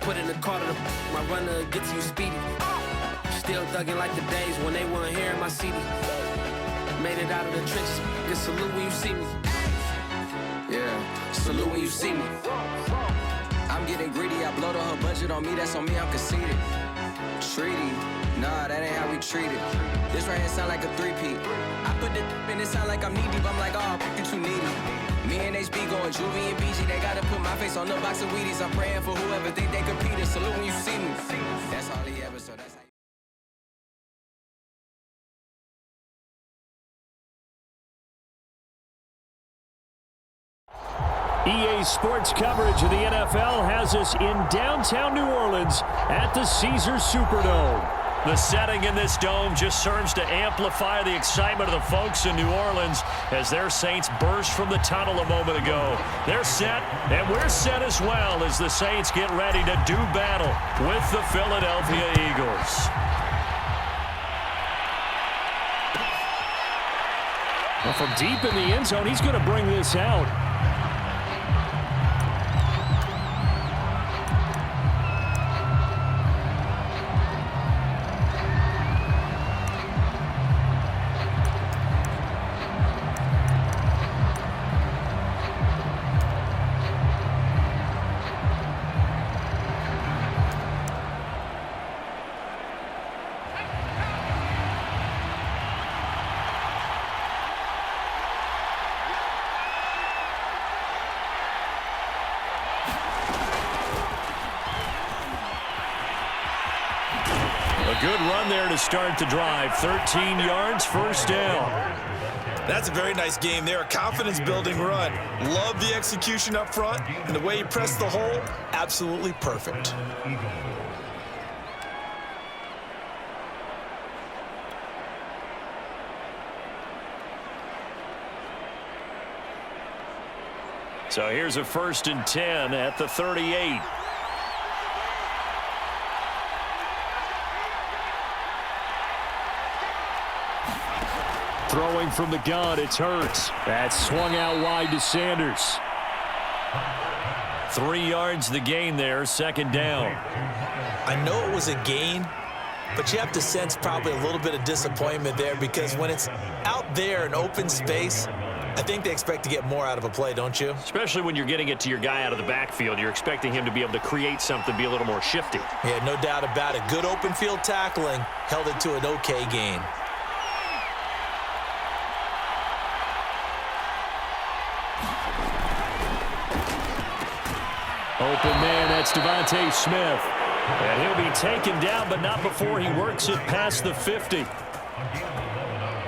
put in the car to my runner gets you speedy. Still thugging like the days when they weren't hearing my CD. Made it out of the trenches, just salute when you see me. Yeah, salute when you see me. I'm getting greedy, I blowed her budget on me, that's on me, I'm conceited. Treaty, nah, that ain't how we treat it. This right here sound like a three-peat. I put the in it sound like I'm knee-deep, I'm like, oh, you too needy. Me and HB going Juvie and BG, they gotta put my face on the box of Wheaties. I'm praying for whoever think they competed, salute when you see me. That's all he ever, so that's how EA Sports coverage of the NFL has us in downtown New Orleans at the Caesars Superdome. The setting in this dome just serves to amplify the excitement of the folks in New Orleans as their Saints burst from the tunnel a moment ago. They're set, and we're set as well as the Saints get ready to do battle with the Philadelphia Eagles. Well, from deep in the end zone, he's going to bring this out. Good run there to start the drive. 13 yards, first down. That's a very nice game there. A confidence-building run. Love the execution up front. And the way he pressed the hole, absolutely perfect. So here's a 1st and 10 at the 38. Throwing from the gun, it's Hurts. That's swung out wide to Sanders. 3 yards the gain there, 2nd down. I know it was a gain, but you have to sense probably a little bit of disappointment there because when it's out there in open space, I think they expect to get more out of a play, don't you? Especially when you're getting it to your guy out of the backfield. You're expecting him to be able to create something, be a little more shifty. Yeah, no doubt about it. Good open field tackling held it to an okay gain. Open man, that's Devontae Smith. And he'll be taken down, but not before he works it past the 50.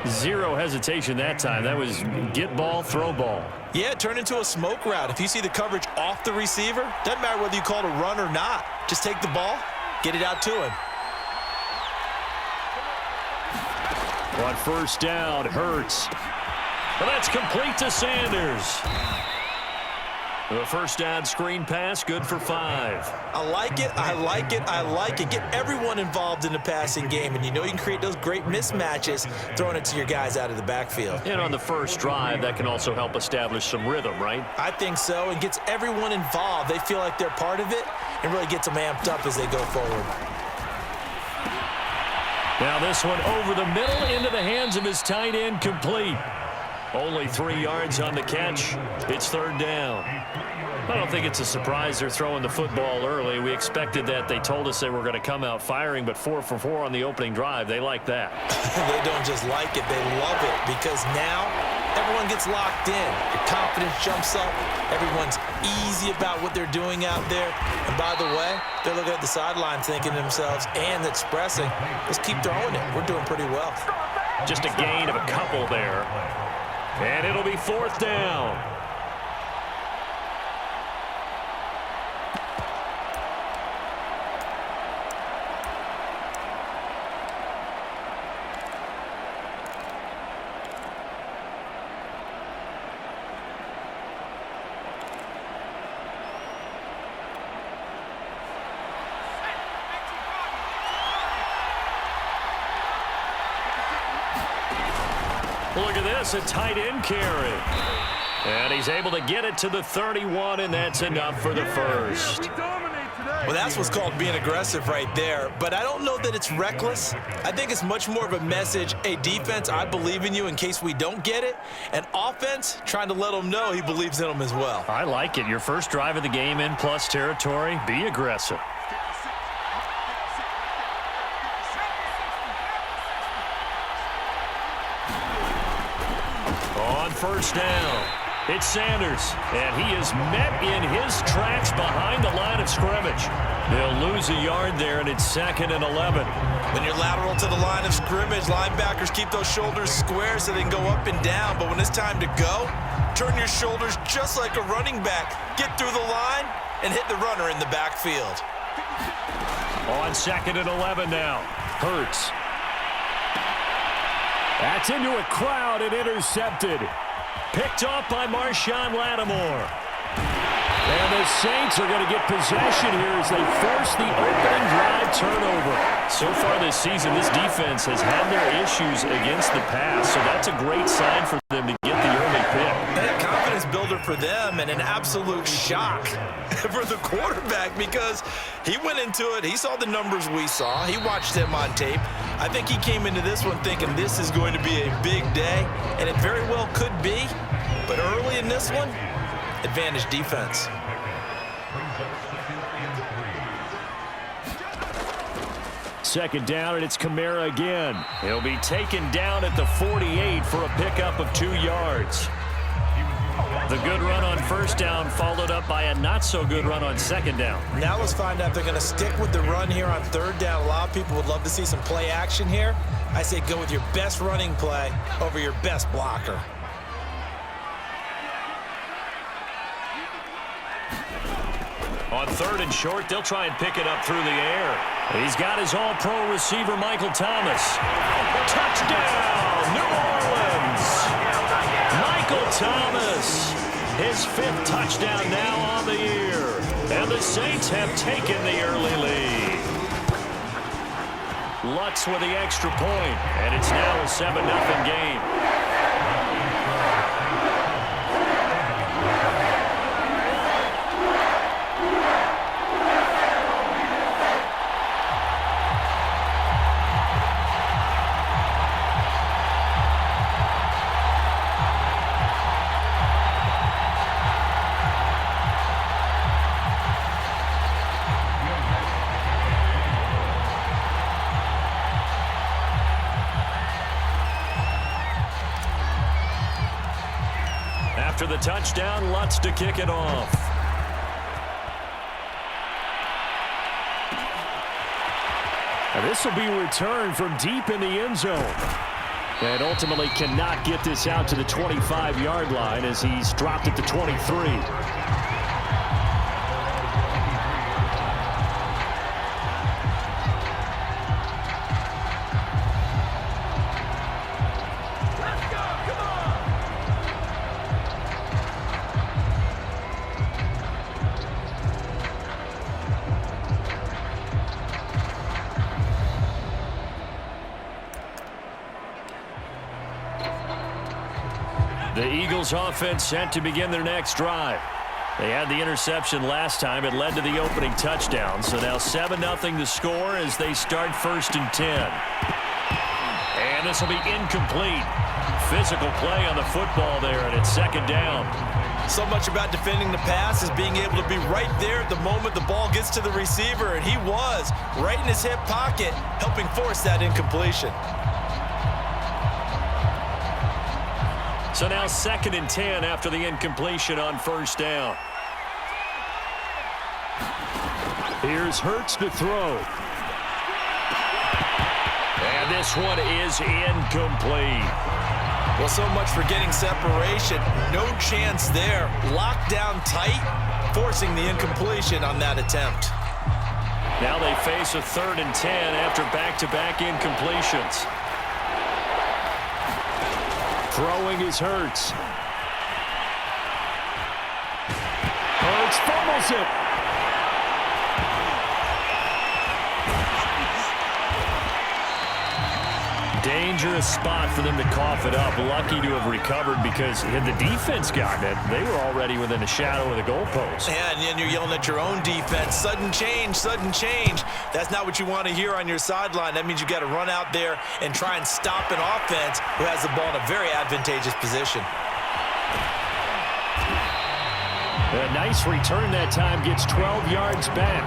Zero hesitation that time. That was get ball, throw ball. Yeah, it turned into a smoke route. If you see the coverage off the receiver, doesn't matter whether you call it a run or not. Just take the ball, get it out to him. On 1st down, Hurts. Well, that's complete to Sanders. The 1st down screen pass, good for 5. I like it, I like it, I like it. Get everyone involved in the passing game, and you know you can create those great mismatches throwing it to your guys out of the backfield. And on the first drive, that can also help establish some rhythm, right? I think so, and gets everyone involved. They feel like they're part of it and really gets them amped up as they go forward. Now this one over the middle into the hands of his tight end, complete. Only 3 yards on the catch. It's 3rd down. I don't think it's a surprise they're throwing the football early. We expected that. They told us they were going to come out firing, but 4 for 4 on the opening drive. They like that. They don't just like it. They love it because now everyone gets locked in. Your confidence jumps up. Everyone's easy about what they're doing out there. And by the way, they're looking at the sideline thinking to themselves and expressing, let's keep throwing it. We're doing pretty well. Just a gain of a couple there. And it'll be 4th down. Look at this, a tight end carry. And he's able to get it to the 31, and that's enough for the first. Well, that's what's called being aggressive right there. But I don't know that it's reckless. I think it's much more of a message, hey, defense, I believe in you in case we don't get it. And offense, trying to let them know he believes in them as well. I like it. Your first drive of the game in plus territory, be aggressive. On first down, it's Sanders, and he is met in his tracks behind the line of scrimmage. They'll lose a yard there, and it's 2nd and 11. When you're lateral to the line of scrimmage, linebackers keep those shoulders square so they can go up and down. But when it's time to go, turn your shoulders just like a running back. Get through the line and hit the runner in the backfield. On 2nd and 11 now, Hurts. That's into a crowd and intercepted. Picked off by Marshawn Lattimore. And the Saints are going to get possession here as they force the opening drive turnover. So far this season, this defense has had their issues against the pass, so that's a great sign for them to get the early pick. A confidence builder for them and an absolute shock for the quarterback because he went into it. He saw the numbers we saw. He watched them on tape. I think he came into this one thinking this is going to be a big day, and it very well could be. But early in this one, advantage defense. Second down, and it's Kamara again. He'll be taken down at the 48 for a pickup of 2 yards. The good run on first down followed up by a not-so-good run on second down. Now let's find out if they're going to stick with the run here on third down. A lot of people would love to see some play action here. I say go with your best running play over your best blocker. On 3rd and short, they'll try and pick it up through the air. He's got his all-pro receiver, Michael Thomas. Touchdown, New Orleans! Michael Thomas, his 5th touchdown now on the year. And the Saints have taken the early lead. Lutz with the extra point, and it's now a 7-0 game. After the touchdown, Lutz to kick it off. And this will be returned from deep in the end zone. And ultimately cannot get this out to the 25-yard line as he's dropped at the 23. The Eagles offense set to begin their next drive. They had the interception last time. It led to the opening touchdown. So now 7-0 to score as they start 1st and 10. And this will be incomplete. Physical play on the football there, and it's 2nd down. So much about defending the pass is being able to be right there at the moment the ball gets to the receiver, and he was right in his hip pocket, helping force that incompletion. So now 2nd and 10 after the incompletion on first down. Here's Hurts to throw. And this one is incomplete. Well, so much for getting separation. No chance there. Locked down tight, forcing the incompletion on that attempt. Now they face a 3rd and 10 after back-to-back incompletions. Throwing is Hurts. Hurts fumbles it. dangerous spot for them to cough it up. Lucky to have recovered because had the defense gotten it, they were already within a shadow of the goalpost. Yeah, and then you're yelling at your own defense. Sudden change, sudden change. That's not what you want to hear on your sideline. That means you got to run out there and try and stop an offense who has the ball in a very advantageous position. A nice return that time, gets 12 yards back.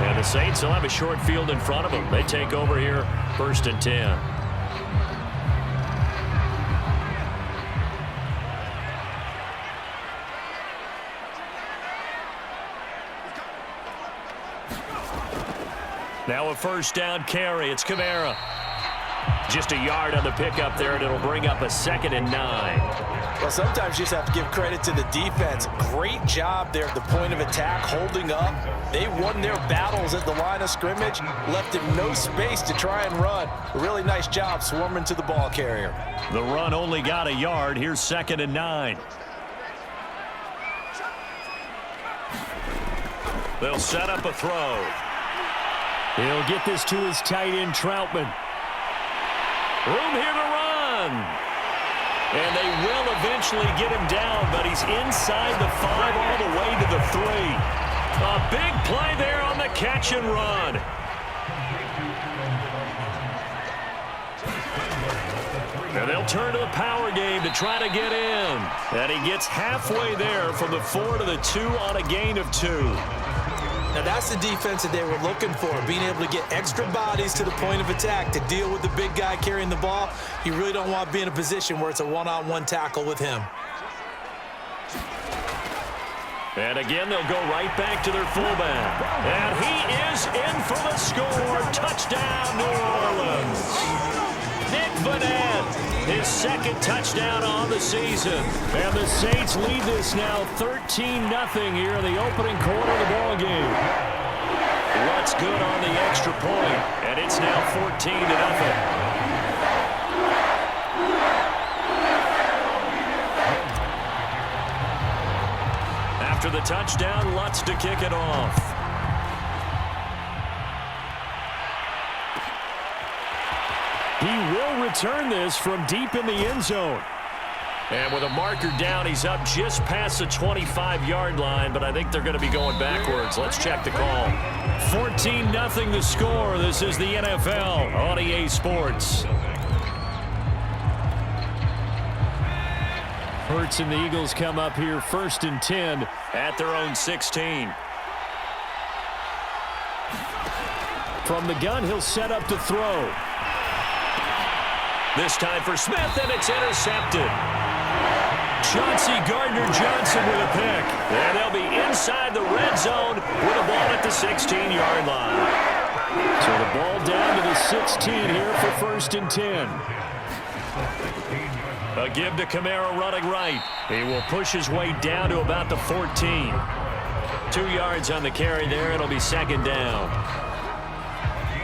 And the Saints will have a short field in front of them. They take over here, 1st and 10. Now a 1st down carry. It's Kamara. Just a yard on the pickup there, and it'll bring up a 2nd and 9. Well, sometimes you just have to give credit to the defense. Great job there at the point of attack, holding up. They won their battles at the line of scrimmage, left him no space to try and run. A really nice job swarming to the ball carrier. The run only got a yard. Here's 2nd and 9. They'll set up a throw. He'll get this to his tight end, Troutman. Room here to run. And they will eventually get him down, but he's inside the 5 all the way to the 3. A big play there on the catch and run. And they'll turn to the power game to try to get in. And he gets halfway there from the 4 to the 2 on a gain of 2. Now that's the defense that they were looking for, being able to get extra bodies to the point of attack to deal with the big guy carrying the ball. You really don't want to be in a position where it's a one-on-one tackle with him. And again, they'll go right back to their fullback. And he is in for the score. Touchdown, New Orleans. Nick Vanette, his 2nd touchdown on the season. And the Saints lead this now 13-0 here in the opening quarter of the ball game. What's good on the extra point, and it's now 14-0. After the touchdown, Lutz to kick it off. He will return this from deep in the end zone. And with a marker down, he's up just past the 25-yard line, but I think they're going to be going backwards. Let's check the call. 14-0 the score. This is the NFL on EA Sports. Hurts and the Eagles come up here 1st and 10 at their own 16. From the gun, he'll set up to throw. This time for Smith, and it's intercepted. Chauncey Gardner-Johnson with a pick. And they'll be inside the red zone with a ball at the 16-yard line. So the ball down to the 16 here for 1st and 10. A give to Kamara running right. He will push his way down to about the 14. 2 yards on the carry there. It'll be 2nd down.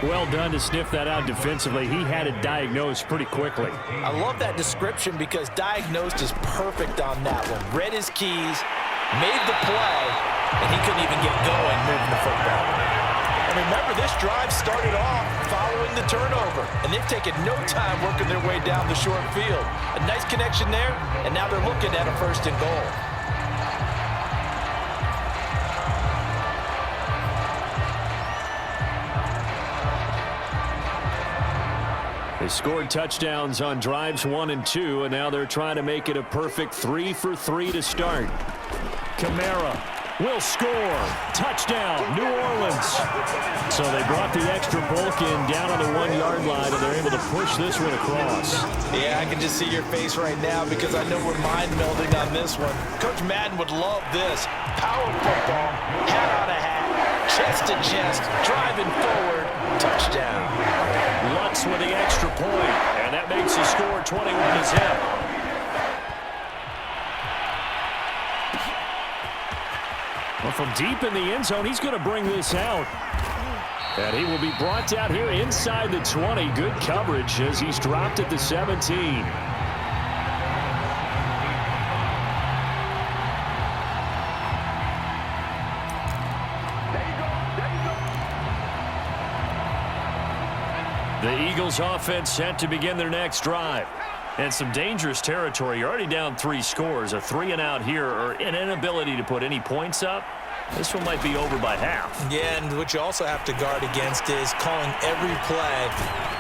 Well done to sniff that out defensively. He had it diagnosed pretty quickly. I love that description because diagnosed is perfect on that one. Read his keys, made the play, and he couldn't even get going moving the football. And remember, this drive started off following the turnover, and they've taken no time working their way down the short field. A nice connection there, and now they're looking at a 1st and goal. They scored touchdowns on drives 1 and 2, and now they're trying to make it a perfect 3 for 3 to start. Kamara will score. Touchdown, New Orleans. So they brought the extra bulk in down on the 1-yard line, and they're able to push this one across. Yeah, I can just see your face right now because I know we're mind-melding on this one. Coach Madden would love this. Power football, hat on a hat, chest to chest, driving forward, touchdown. Lutz with the extra point, and that makes the score 21-0. Well, from deep in the end zone, he's going to bring this out. And he will be brought down here inside the 20. Good coverage as he's dropped at the 17. The Eagles offense set to begin their next drive. And some dangerous territory. You're already down 3 scores. A 3-and-out here or an inability to put any points up. This one might be over by half. Yeah, and what you also have to guard against is calling every play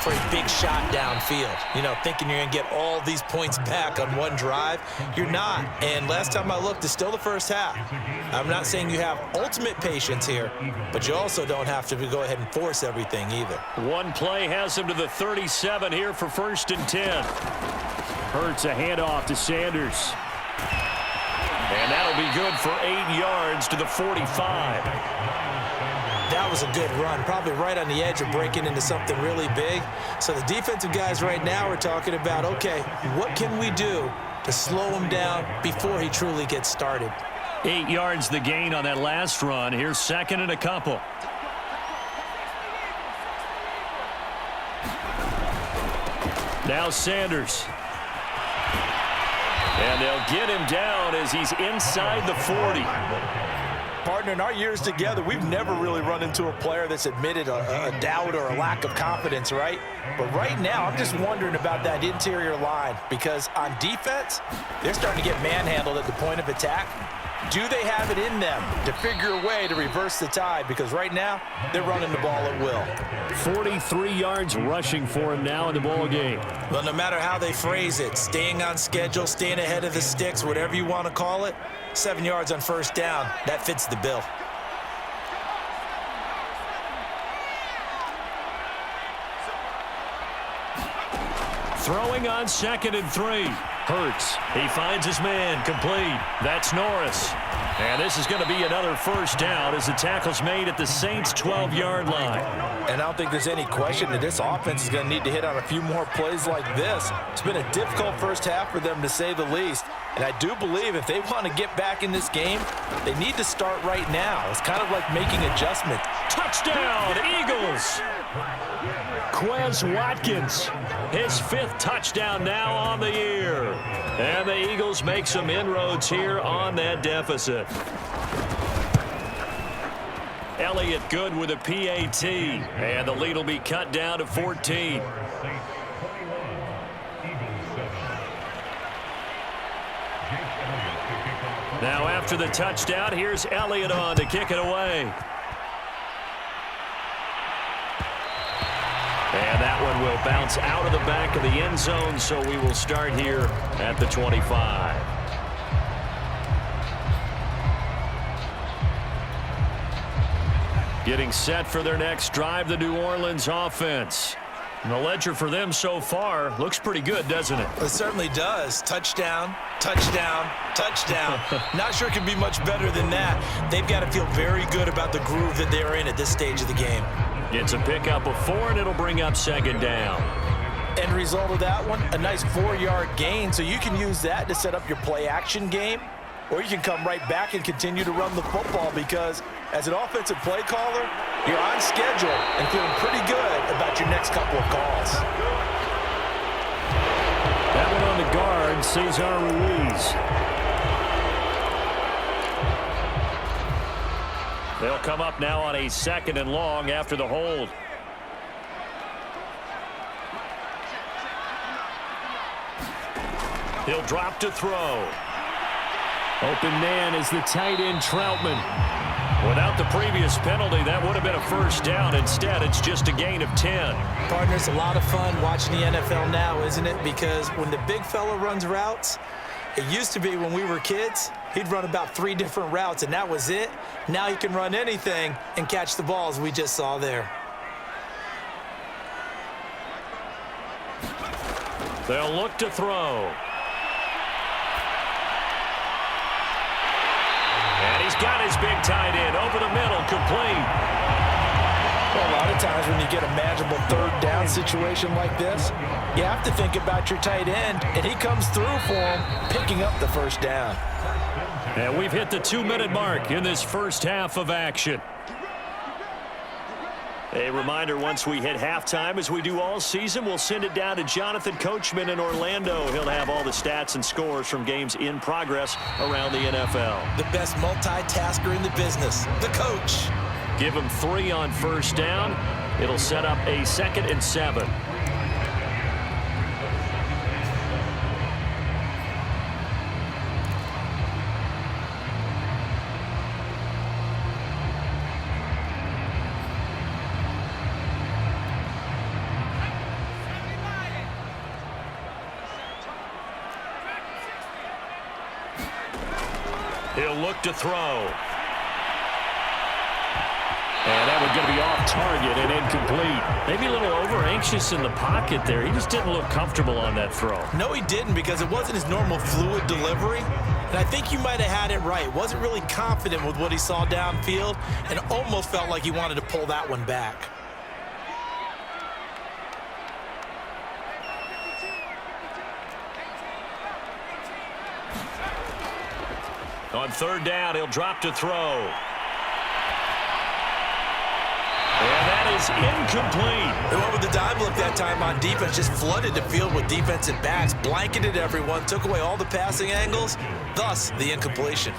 for a big shot downfield. You know, thinking you're going to get all these points back on one drive. You're not. And last time I looked, it's still the first half. I'm not saying you have ultimate patience here, but you also don't have to go ahead and force everything either. One play has him to the 37 here for 1st and 10. Hurts a handoff to Sanders. And that'll be good for 8 yards to the 45. That was a good run, probably right on the edge of breaking into something really big. So the defensive guys right now are talking about, okay, what can we do to slow him down before he truly gets started? 8 yards the gain on that last run. Here's 2nd and a couple. Now Sanders. And they'll get him down as he's inside the 40. Partner, in our years together, we've never really run into a player that's admitted a doubt or a lack of confidence, right? But right now, I'm just wondering about that interior line because on defense, they're starting to get manhandled at the point of attack. Do they have it in them to figure a way to reverse the tide? Because right now, they're running the ball at will. 43 yards rushing for him now in the ball game. Well, no matter how they phrase it, staying on schedule, staying ahead of the sticks, whatever you want to call it, 7 yards on 1st down, that fits the bill. Throwing on 2nd and 3. Hurts. He finds his man. Complete. That's Norris. And this is going to be another 1st down as the tackle's made at the Saints' 12-yard line. And I don't think there's any question that this offense is going to need to hit on a few more plays like this. It's been a difficult first half for them, to say the least. And I do believe if they want to get back in this game, they need to start right now. It's kind of like making adjustments. Touchdown, Eagles! Quez Watkins, his 5th touchdown now on the year. And the Eagles make some inroads here on that deficit. Elliott good with a PAT. And the lead will be cut down to 14. Now after the touchdown, here's Elliott on to kick it away. And that one will bounce out of the back of the end zone, so we will start here at the 25. Getting set for their next drive, the New Orleans offense. And the ledger for them so far looks pretty good, doesn't it? It certainly does. Touchdown, touchdown, touchdown. Not sure it can be much better than that. They've got to feel very good about the groove that they're in at this stage of the game. It's a pickup of 4, and it'll bring up 2nd down. End result of that one, a nice 4-yard gain. So you can use that to set up your play-action game, or you can come right back and continue to run the football because as an offensive play caller, you're on schedule and feeling pretty good about your next couple of calls. That one on the guard, Cesar Ruiz. They'll come up now on a 2nd and long after the hold. He'll drop to throw. Open man is the tight end Troutman. Without the previous penalty, that would have been a 1st down. Instead, it's just a gain of 10. Partner, it's a lot of fun watching the NFL now, isn't it? Because when the big fella runs routes, it used to be when we were kids, he'd run about 3 different routes, and that was it. Now he can run anything and catch the balls we just saw there. They'll look to throw. And he's got his big tight end over the middle, complete. Well, a lot of times when you get a manageable 3rd down situation like this, you have to think about your tight end, and he comes through for him, picking up the 1st down. And we've hit the 2-minute mark in this first half of action. A reminder, once we hit halftime, as we do all season, we'll send it down to Jonathan Coachman in Orlando. He'll have all the stats and scores from games in progress around the NFL. The best multitasker in the business, the coach. Give him 3 on 1st down. It'll set up a 2nd and 7. He'll look to throw. And that one's going to be off target and incomplete. Maybe a little over-anxious in the pocket there. He just didn't look comfortable on that throw. No, he didn't, because it wasn't his normal fluid delivery. And I think you might have had it right. Wasn't really confident with what he saw downfield and almost felt like he wanted to pull that one back. On 3rd down, he'll drop to throw. And that is incomplete. They went with the dive look that time on defense, just flooded the field with defensive backs, blanketed everyone, took away all the passing angles, thus the incompletion.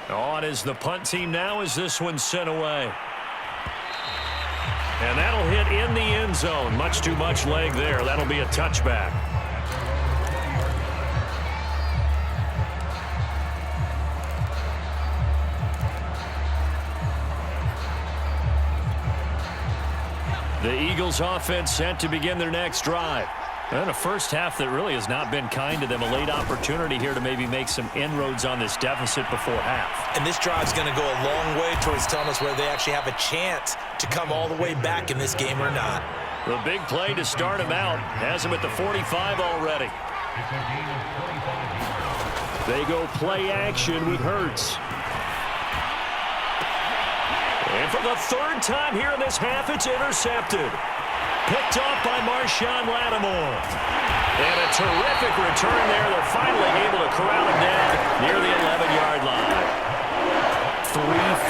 On is the punt team now as this one's sent away. And that'll hit in the end zone. Much too much leg there. That'll be a touchback. The Eagles offense set to begin their next drive. And a first half that really has not been kind to them. A late opportunity here to maybe make some inroads on this deficit before half. And this drive's going to go a long way towards telling us whether they actually have a chance to come all the way back in this game or not. The big play to start him out has him at the 45 already. They go play action with Hurts. And for the 3rd time here in this half, it's intercepted. Picked off by Marshawn Lattimore. And a terrific return there. They're finally able to corral him down near the 11-yard line. 3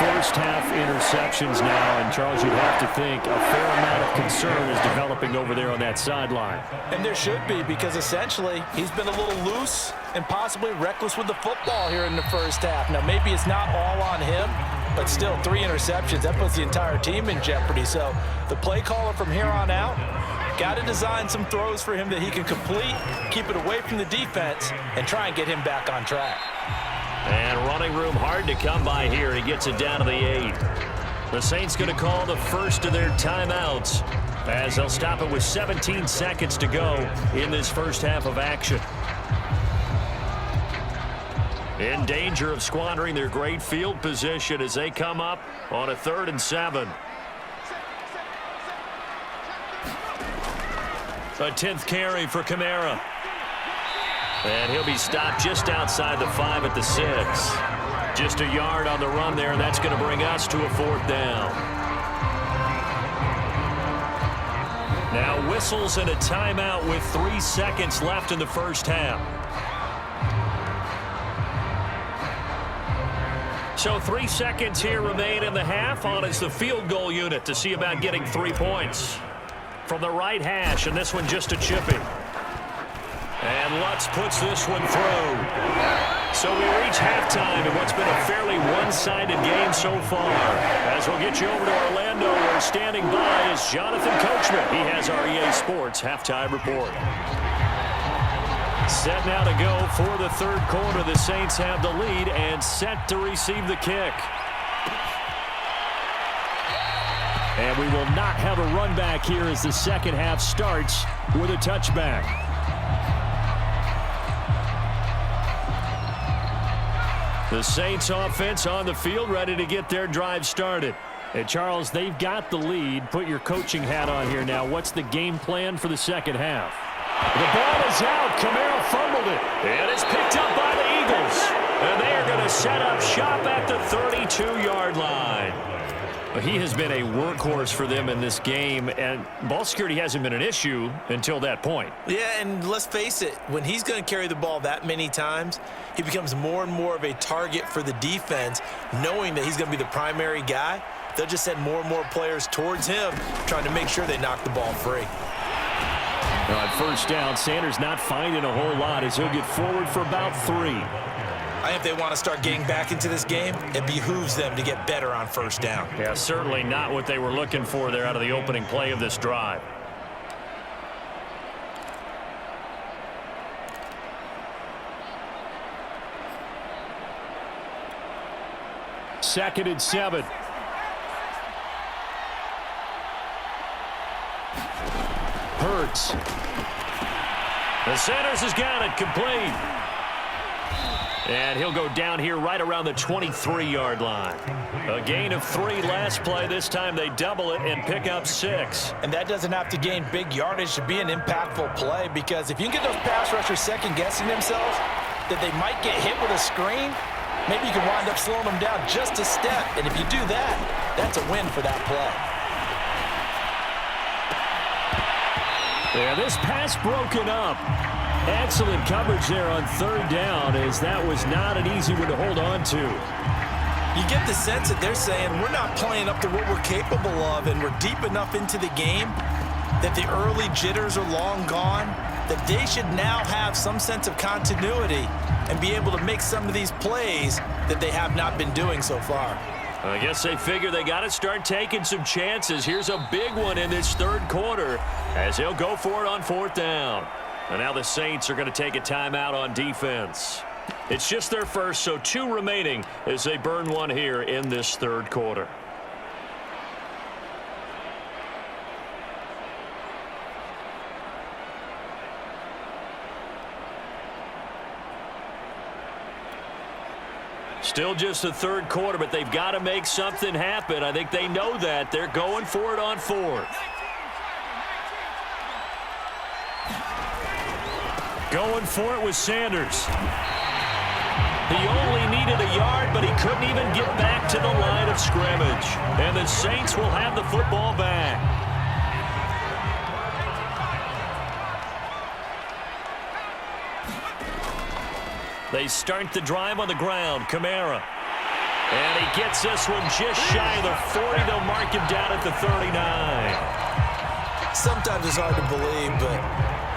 first-half interceptions now, and Charles, you'd have to think a fair amount of concern is developing over there on that sideline. And there should be, because essentially he's been a little loose and possibly reckless with the football here in the first half. Now, maybe it's not all on him, but still 3 interceptions. That puts the entire team in jeopardy. So the play caller from here on out got to design some throws for him that he can complete, keep it away from the defense, and try and get him back on track. And running room hard to come by here. He gets it down to the 8. The Saints going to call the first of their timeouts as they'll stop it with 17 seconds to go in this first half of action. In danger of squandering their great field position as they come up on a 3rd and 7. A 10th carry for Kamara. And he'll be stopped just outside the 5 at the 6. Just a yard on the run there, and that's going to bring us to a 4th down. Now whistles and a timeout with 3 seconds left in the first half. So 3 seconds here remain in the half. On is the field goal unit to see about getting 3 points. From the right hash, and this one just a chippy. And Lutz puts this one through. So we reach halftime in what's been a fairly one-sided game so far. As we'll get you over to Orlando, where standing by is Jonathan Coachman. He has our EA Sports halftime report. Set now to go for the 3rd quarter. The Saints have the lead and set to receive the kick. And we will not have a run back here as the second half starts with a touchback. The Saints offense on the field ready to get their drive started. And Charles, they've got the lead. Put your coaching hat on here now. What's the game plan for the second half? The ball is out. Kamara fumbled it. And it's picked up by the Eagles. And they are going to set up shop at the 32-yard line. He has been a workhorse for them in this game, and ball security hasn't been an issue until that point. Yeah, and let's face it, when he's going to carry the ball that many times, he becomes more and more of a target for the defense, knowing that he's going to be the primary guy. They'll just send more and more players towards him, trying to make sure they knock the ball free. On first down, Sanders not finding a whole lot as he'll get forward for about 3. I think if they want to start getting back into this game, it behooves them to get better on first down. Yeah, certainly not what they were looking for there out of the opening play of this drive. Second and 7. Hurts. The Sanders has got it complete. And he'll go down here right around the 23-yard line. A gain of 3 last play. This time they double it and pick up 6. And that doesn't have to gain big yardage to be an impactful play, because if you can get those pass rushers second-guessing themselves that they might get hit with a screen, maybe you can wind up slowing them down just a step. And if you do that, that's a win for that play. Yeah, this pass broken up. Excellent coverage there on third down, as that was not an easy one to hold on to. You get the sense that they're saying we're not playing up to what we're capable of, and we're deep enough into the game that the early jitters are long gone, that they should now have some sense of continuity and be able to make some of these plays that they have not been doing so far. I guess they figure they got to start taking some chances. Here's a big one in this third quarter as he'll go for it on fourth down. And now the Saints are going to take a timeout on defense. It's just their first, so 2 remaining as they burn one here in this third quarter. Still just the third quarter, but they've got to make something happen. I think they know that. They're going for it on fourth. Going for it with Sanders. He only needed a yard, but he couldn't even get back to the line of scrimmage. And the Saints will have the football back. They start the drive on the ground. Kamara. And he gets this one just shy of the 40. They'll mark him down at the 39. Sometimes it's hard to believe, but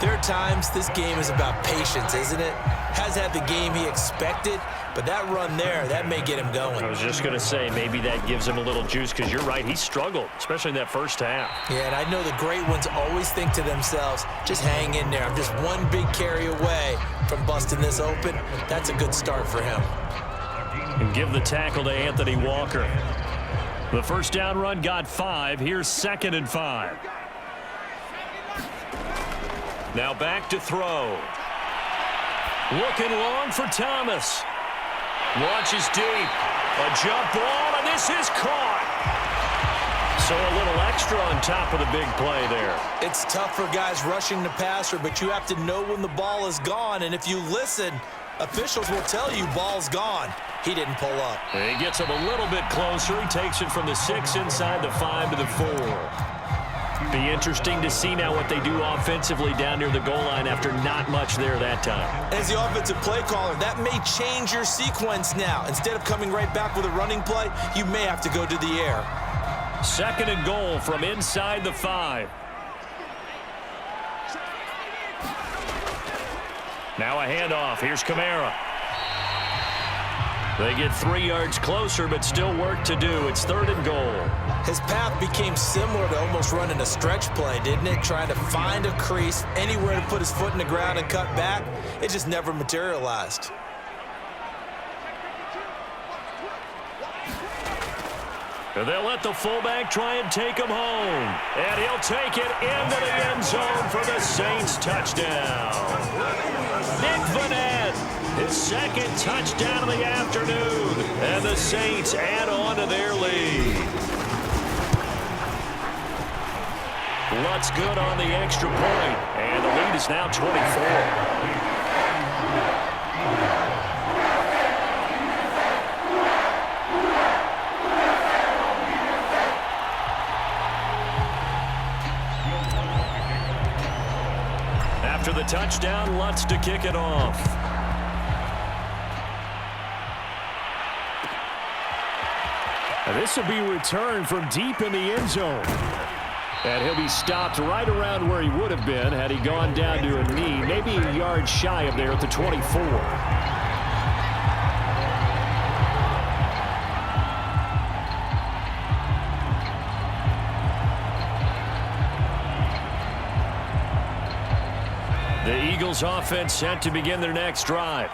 there are times this game is about patience, isn't it? Has had the game he expected, but that run there, that may get him going. I was just going to say, maybe that gives him a little juice, because you're right, he struggled, especially in that first half. Yeah, and I know the great ones always think to themselves, just hang in there. I'm just one big carry away from busting this open. That's a good start for him. And give the tackle to Anthony Walker. The first down run got 5. Here's 2nd and 5. Now back to throw. Looking long for Thomas. Launches deep. A jump ball, and this is caught. So a little extra on top of the big play there. It's tough for guys rushing the passer, but you have to know when the ball is gone. And if you listen, officials will tell you ball's gone. He didn't pull up. He gets him a little bit closer. He takes it from the 6 inside the 5 to the 4. Be interesting to see now what they do offensively down near the goal line after not much there that time. As the offensive play caller, that may change your sequence now. Instead of coming right back with a running play, you may have to go to the air. 2nd and goal from inside the 5. Now a handoff. Here's Kamara. They get 3 yards closer, but still work to do. It's 3rd and goal. His path became similar to almost running a stretch play, didn't it? Trying to find a crease, anywhere to put his foot in the ground and cut back. It just never materialized. And they'll let the fullback try and take him home. And he'll take it into the end zone for the Saints touchdown. Nick Vanette, his 2nd touchdown of the afternoon. And the Saints add on to their lead. Lutz good on the extra point. And the lead is now 24. After the touchdown, Lutz to kick it off. And this will be returned from deep in the end zone. And he'll be stopped right around where he would have been had he gone down to a knee, maybe a yard shy of there at the 24. The Eagles offense set to begin their next drive.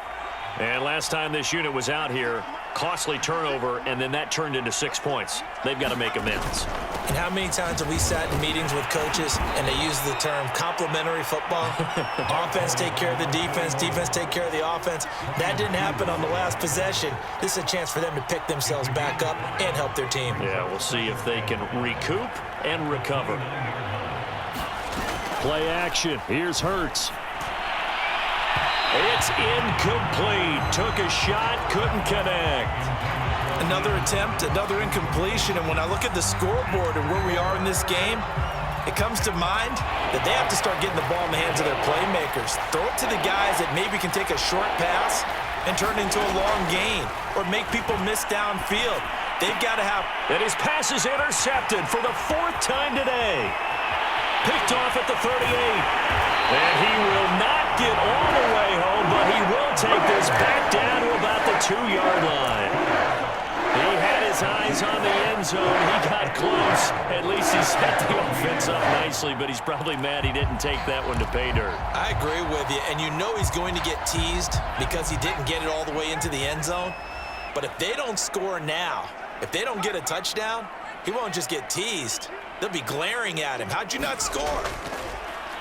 And last time this unit was out here, costly turnover, and then that turned into 6 points. They've got to make amends. And how many times have we sat in meetings with coaches and they use the term complementary football? Offense take care of the defense, defense take care of the offense. That didn't happen on the last possession. This is a chance for them to pick themselves back up and help their team. Yeah, we'll see if they can recoup and recover. Play action. Here's Hurts. It's incomplete. Took a shot, couldn't connect. Another attempt, another incompletion, and when I look at the scoreboard and where we are in this game, it comes to mind that they have to start getting the ball in the hands of their playmakers. Throw it to the guys that maybe can take a short pass and turn it into a long gain or make people miss downfield. They've got to have... And his pass is intercepted for the 4th time today. Picked off at the 38. And he will not get all the way home, but he will take this back down to about the 2-yard line. He had his eyes on the end zone. He got close. At least he set the offense up nicely, but he's probably mad he didn't take that one to pay dirt. I agree with you, and you know he's going to get teased because he didn't get it all the way into the end zone. But if they don't score now, if they don't get a touchdown, he won't just get teased. They'll be glaring at him. How'd you not score?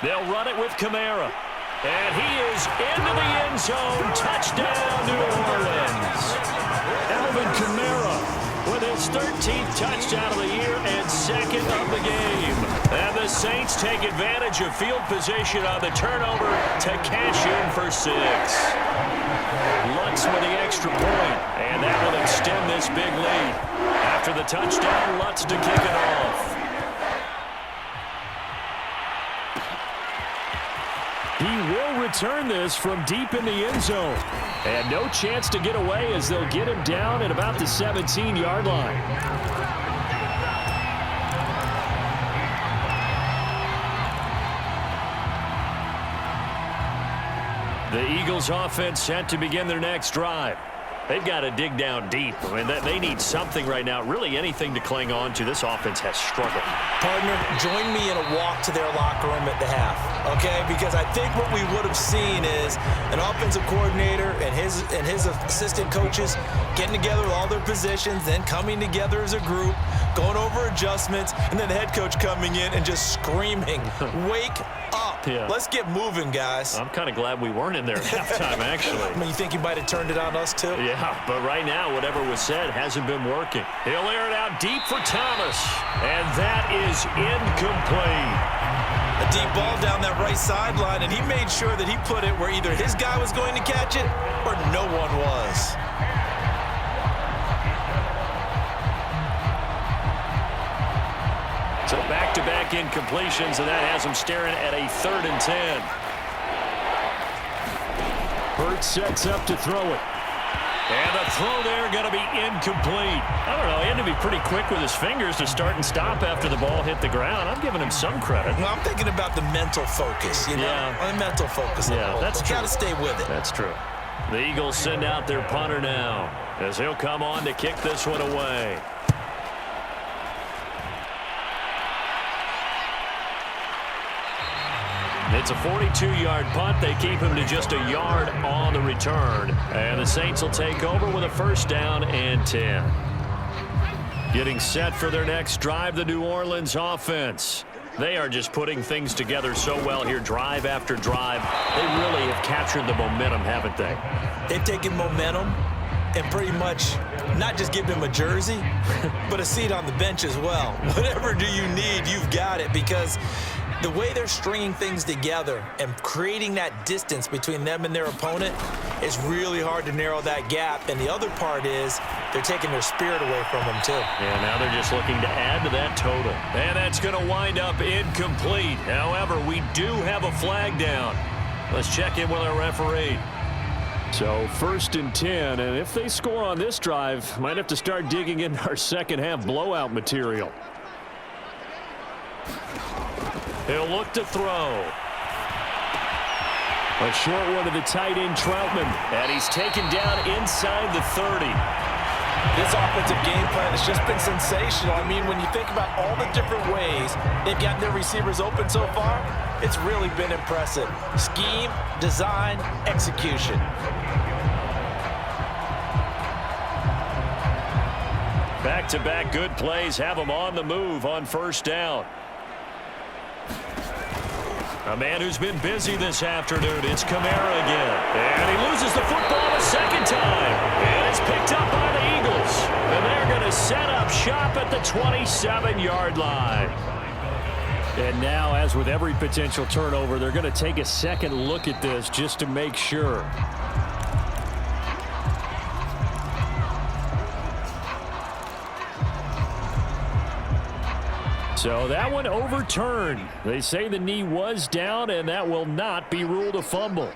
They'll run it with Kamara. And he is into the end zone. Touchdown, New Orleans. Alvin Kamara with his 13th touchdown of the year and 2nd of the game. And the Saints take advantage of field position on the turnover to cash in for 6. Lutz with the extra point, and that will extend this big lead. After the touchdown, Lutz to kick it off. He will return this from deep in the end zone. And no chance to get away as they'll get him down at about the 17-yard line. The Eagles offense set to begin their next drive. They've got to dig down deep. I mean, they need something right now, really anything to cling on to. This offense has struggled. Partner, join me in a walk to their locker room at the half, okay? Because I think what we would have seen is an offensive coordinator and his assistant coaches getting together with all their positions, then coming together as a group, going over adjustments, and then the head coach coming in and just screaming, "Wake up. Yeah. Let's get moving, guys." I'm kind of glad we weren't in there at halftime, actually. I mean, you think he might have turned it on us, too? Yeah, but right now, whatever was said hasn't been working. He'll air it out deep for Thomas, and that is incomplete. A deep ball down that right sideline, and he made sure that he put it where either his guy was going to catch it or no one was. So back-to-back incompletions, and that has him staring at a 3rd and 10. Hurts sets up to throw it. And the throw there going to be incomplete. I don't know, he had to be pretty quick with his fingers to start and stop after the ball hit the ground. I'm giving him some credit. Well, I'm thinking about the mental focus, you know? Yeah. The mental focus. Yeah, that's true. Got to stay with it. That's true. The Eagles send out their punter now as he'll come on to kick this one away. It's a 42-yard punt. They keep him to just a yard on the return. And the Saints will take over with a 1st down and 10. Getting set for their next drive, the New Orleans offense. They are just putting things together so well here, drive after drive. They really have captured the momentum, haven't they? They've taken momentum and pretty much not just given him a jersey, but a seat on the bench as well. Whatever do you need, you've got it, because the way they're stringing things together and creating that distance between them and their opponent is really hard to narrow that gap. And the other part is they're taking their spirit away from them, too. Yeah, now they're just looking to add to that total. And that's going to wind up incomplete. However, we do have a flag down. Let's check in with our referee. So 1st and 10, and if they score on this drive, might have to start digging into our second half blowout material. He'll look to throw. A short one to the tight end, Troutman. And he's taken down inside the 30. This offensive game plan has just been sensational. I mean, when you think about all the different ways they've gotten their receivers open so far, it's really been impressive. Scheme, design, execution. Back-to-back good plays have them on the move on first down. A man who's been busy this afternoon. It's Kamara again. And he loses the football a second time. And it's picked up by the Eagles. And they're going to set up shop at the 27-yard line. And now, as with every potential turnover, they're going to take a second look at this just to make sure. So that one overturned. They say the knee was down, and that will not be ruled a fumble.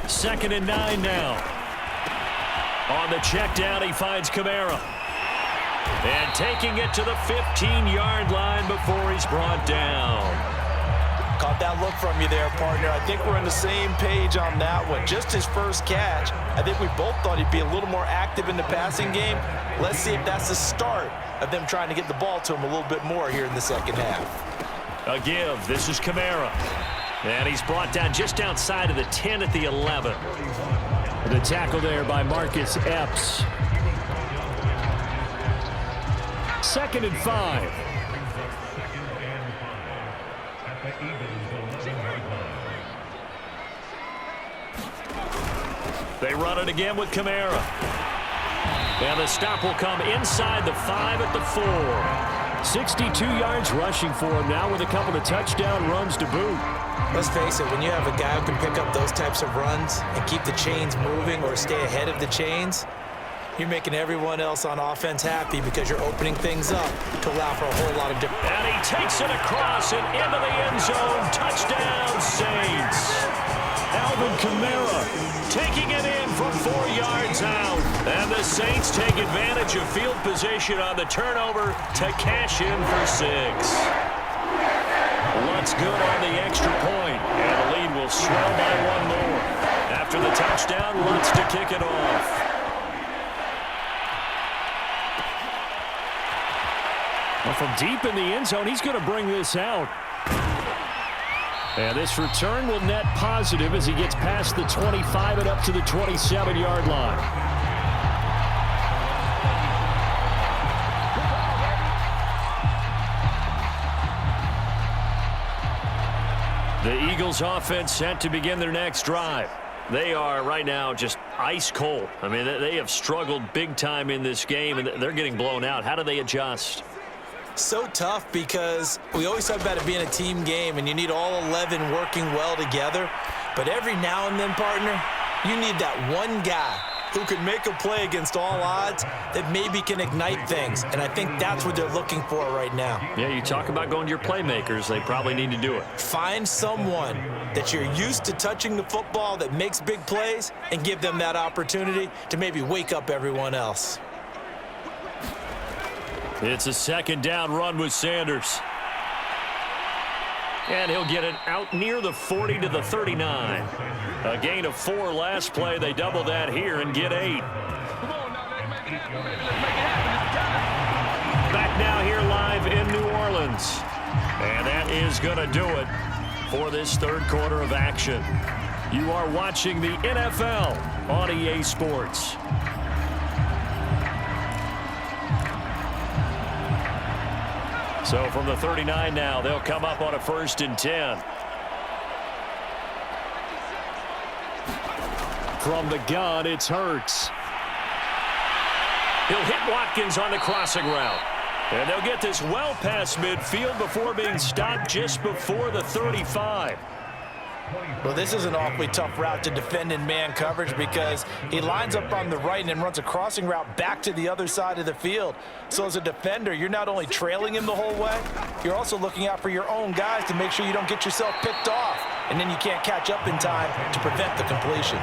2nd and 9 now. On the check down, he finds Kamara. And taking it to the 15-yard line before he's brought down. Caught that look from you there, partner. I think we're on the same page on that one. Just his first catch. I think we both thought he'd be a little more active in the passing game. Let's see if that's the start of them trying to get the ball to him a little bit more here in the second half. A give. This is Kamara. And he's brought down just outside of the 10 at the 11. The tackle there by Marcus Epps. 2nd and 5. They run it again with Kamara. And the stop will come inside the 5 at the 4. 62 yards rushing for him now with a couple of touchdown runs to boot. Let's face it, when you have a guy who can pick up those types of runs and keep the chains moving or stay ahead of the chains, you're making everyone else on offense happy because you're opening things up to allow for a whole lot of different. And he takes it across and into the end zone. Touchdown, Saints. Alvin Kamara taking it in from 4 yards out. And the Saints take advantage of field position on the turnover to cash in for 6. Lutz good on the extra point. And the lead will swell by 1 more. After the touchdown, Lutz to kick it off. Well, from deep in the end zone, he's going to bring this out. And this return will net positive as he gets past the 25 and up to the 27-yard line. The Eagles offense set to begin their next drive. They are right now just ice cold. I mean, they have struggled big time in this game, and they're getting blown out. How do they adjust? So tough because we always talk about it being a team game and you need all 11 working well together. But every now and then, partner, you need that one guy who can make a play against all odds that maybe can ignite things. And I think that's what they're looking for right now. Yeah, you talk about going to your playmakers. They probably need to do it. Find someone that you're used to touching the football that makes big plays and give them that opportunity to maybe wake up everyone else. It's a 2nd down run with Sanders. And he'll get it out near the 40 to the 39. A gain of 4 last play. They double that here and get 8. Back now here live in New Orleans. And that is going to do it for this 3rd quarter of action. You are watching the NFL on EA Sports. So from the 39 now, they'll come up on a 1st and 10. From the gun, it's Hurts. He'll hit Watkins on the crossing route. And they'll get this well past midfield before being stopped just before the 35. Well, this is an awfully tough route to defend in man coverage because he lines up on the right and then runs a crossing route back to the other side of the field. So as a defender, you're not only trailing him the whole way, you're also looking out for your own guys to make sure you don't get yourself picked off. And then you can't catch up in time to prevent the completion.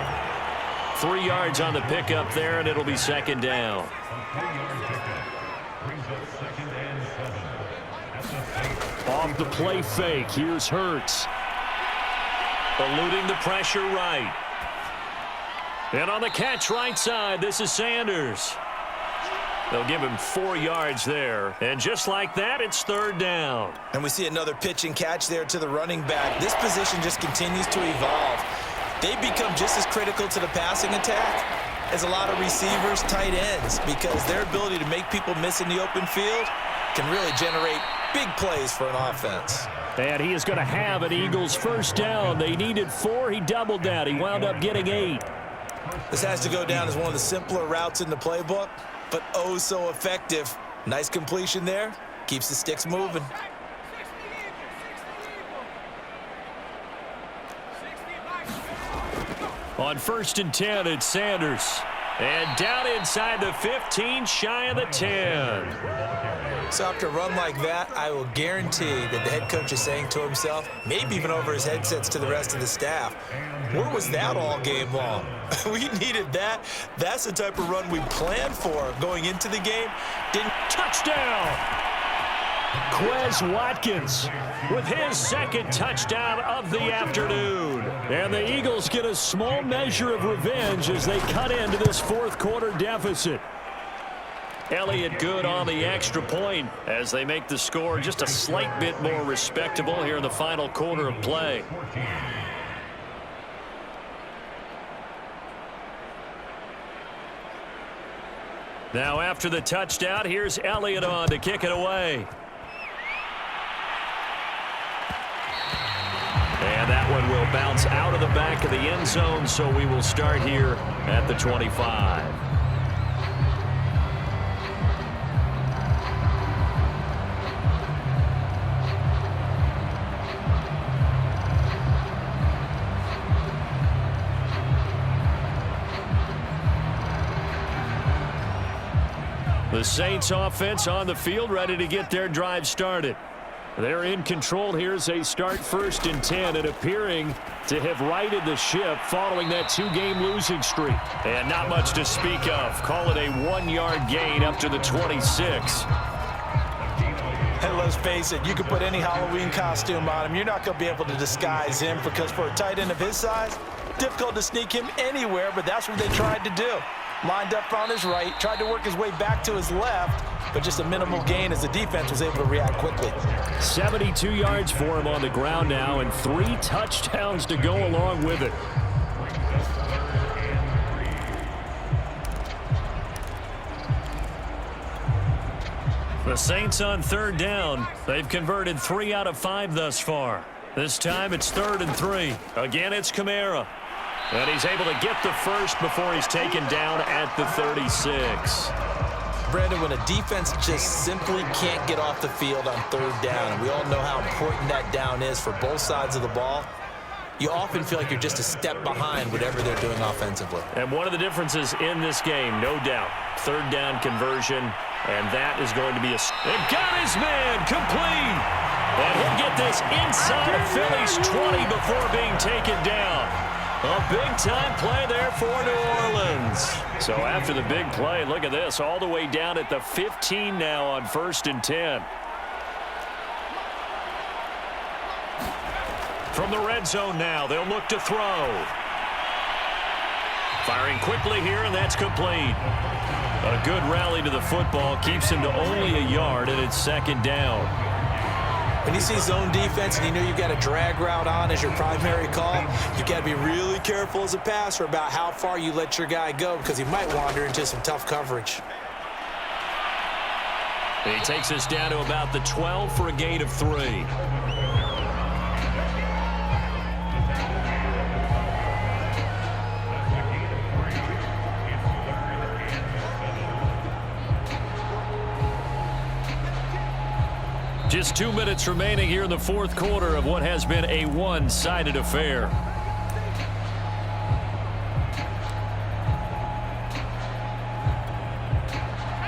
3 yards on the pickup there, and it'll be 2nd down. Off the play fake, here's Hurts. Eluding the pressure right. And on the catch right side, this is Sanders. They'll give him 4 yards there. And just like that, it's third down. And we see another pitch and catch there to the running back. This position just continues to evolve. They become just as critical to the passing attack as a lot of receivers, tight ends, because their ability to make people miss in the open field can really generate big plays for an offense. And he is going to have an Eagles first down. They needed 4. He doubled that. He wound up getting 8. This has to go down as one of the simpler routes in the playbook, but oh so effective. Nice completion there. Keeps the sticks moving. On 1st and 10, it's Sanders. And down inside the 15, shy of the 10. So after a run like that, I will guarantee that the head coach is saying to himself, maybe even over his headsets to the rest of the staff, where was that all game long? We needed that. That's the type of run we planned for going into the game. Touchdown! Quez Watkins with his 2nd touchdown of the afternoon. And the Eagles get a small measure of revenge as they cut into this 4th quarter deficit. Elliott good on the extra point as they make the score just a slight bit more respectable here in the final quarter of play. Now after the touchdown, here's Elliott on to kick it away. And that one will bounce out of the back of the end zone, so we will start here at the 25. The Saints offense on the field, ready to get their drive started. They're in control here as they start 1st and 10 and appearing to have righted the ship following that 2-game losing streak. And not much to speak of. Call it a 1-yard gain up to the 26. And let's face it, you can put any Halloween costume on him. You're not going to be able to disguise him because for a tight end of his size, difficult to sneak him anywhere, but that's what they tried to do. Lined up on his right, tried to work his way back to his left, but just a minimal gain as the defense was able to react quickly. 72 yards for him on the ground now and 3 touchdowns to go along with it. The Saints on 3rd down. They've converted 3 out of 5 thus far. This time it's 3rd and 3. Again, it's Kamara. And he's able to get the first before he's taken down at the 36. Brandon, when a defense just simply can't get off the field on 3rd down, and we all know how important that down is for both sides of the ball, you often feel like you're just a step behind whatever they're doing offensively. And one of the differences in this game, no doubt, 3rd down conversion, and that is going to be and got his man complete. And he'll get this inside of Philly's 20 before being taken down. A big-time play there for New Orleans. So after the big play, look at this, all the way down at the 15 now on 1st and 10. From the red zone now, they'll look to throw. Firing quickly here, and that's complete. A good rally to the football keeps him to only a yard, and it's 2nd down. When you see zone defense and you know you've got a drag route on as your primary call, you've got to be really careful as a passer about how far you let your guy go because he might wander into some tough coverage. He takes us down to about the 12 for a gain of 3. Just 2 minutes remaining here in the 4th quarter of what has been a one-sided affair.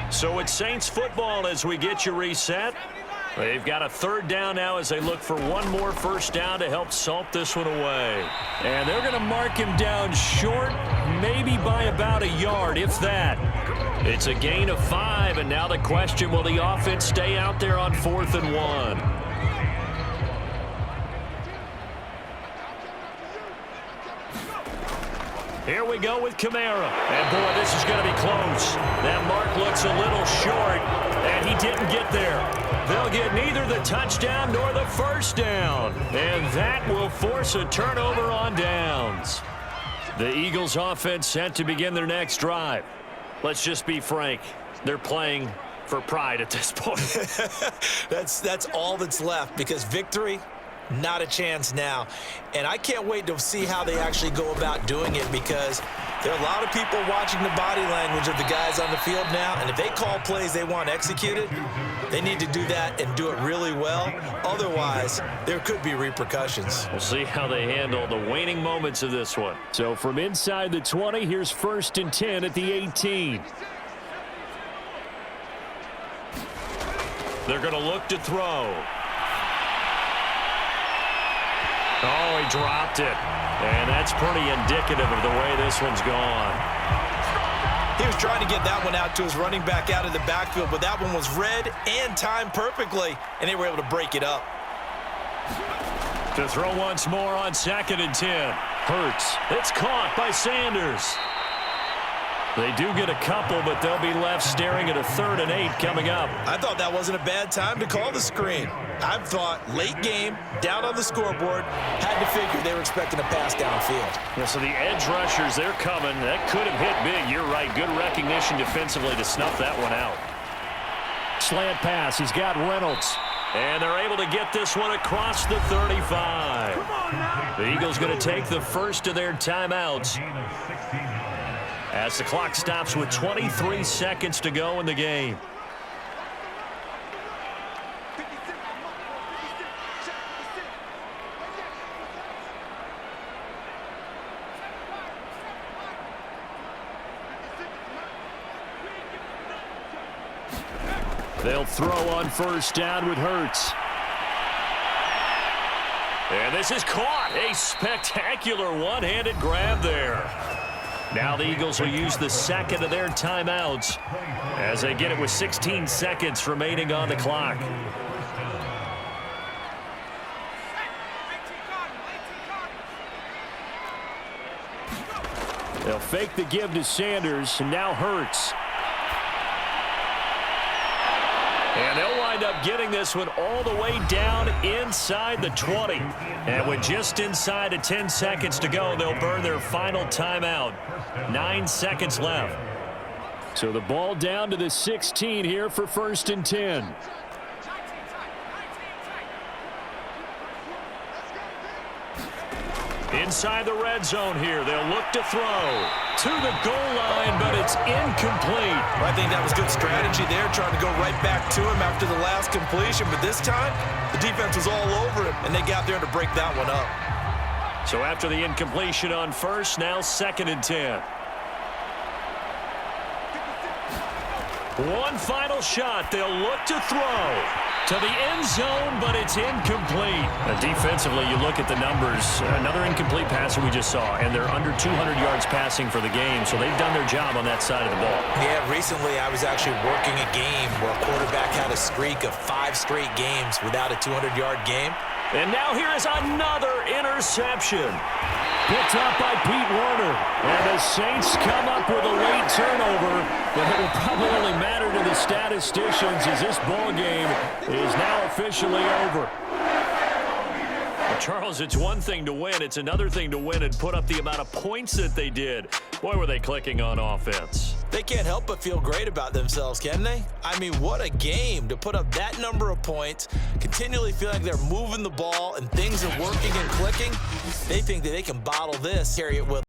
So it's Saints football as we get you reset. They've got a 3rd down now as they look for one more first down to help salt this one away. And they're going to mark him down short, maybe by about a yard, if that. It's a gain of 5, and now the question, will the offense stay out there on 4th and 1? Here we go with Kamara. And, boy, this is going to be close. That mark looks a little short, and he didn't get there. They'll get neither the touchdown nor the first down. And that will force a turnover on downs. The Eagles' offense set to begin their next drive. Let's just be frank. They're playing for pride at this point. That's all that's left, because victory, not a chance now. And I can't wait to see how they actually go about doing it, because there are a lot of people watching the body language of the guys on the field now, and if they call plays they want executed, they need to do that and do it really well. Otherwise, there could be repercussions. We'll see how they handle the waning moments of this one. So from inside the 20, here's 1st and 10 at the 18. They're going to look to throw. Oh, he dropped it. And that's pretty indicative of the way this one's gone. He was trying to get that one out to his running back out of the backfield, but that one was read and timed perfectly, and they were able to break it up. To throw once more on 2nd and 10. Hurts. It's caught by Sanders. They do get a couple, but they'll be left staring at a 3rd and 8 coming up. I thought that wasn't a bad time to call the screen. I thought late game, down on the scoreboard, had to figure they were expecting a pass downfield. Yeah, so the edge rushers, they're coming. That could have hit big. You're right. Good recognition defensively to snuff that one out. Slant pass. He's got Reynolds. And they're able to get this one across the 35. The Eagles going to take the first of their timeouts as the clock stops with 23 seconds to go in the game. They'll throw on 1st down with Hurts. And this is caught. A spectacular one-handed grab there. Now the Eagles will use the 2nd of their timeouts as they get it with 16 seconds remaining on the clock. They'll fake the give to Sanders, and now Hurts. And they'll wind up getting this one all the way down inside the 20. And with just inside of 10 seconds to go, they'll burn their final timeout. 9 seconds left. So the ball down to the 16 here for 1st and 10. Inside the red zone here. They'll look to throw to the goal line, but it's incomplete. I think that was good strategy there, trying to go right back to him after the last completion. But this time, the defense was all over him, and they got there to break that one up. So after the incompletion on 1st, now 2nd and 10. One final shot. They'll look to throw to the end zone, but it's incomplete. Defensively, you look at the numbers. Another incomplete pass that we just saw, and they're under 200 yards passing for the game, so they've done their job on that side of the ball. Yeah, recently I was actually working a game where a quarterback had a streak of 5 straight games without a 200-yard game. And now here is another interception. Picked up by Pete Werner. And the Saints come up with a late turnover, but it will probably only matter to the statisticians as this ball game is now officially over. Well, Charles, it's one thing to win. It's another thing to win and put up the amount of points that they did. Boy, were they clicking on offense. They can't help but feel great about themselves, can they? I mean, what a game to put up that number of points, continually feel like they're moving the ball and things are working and clicking. They think that they can bottle this, carry it with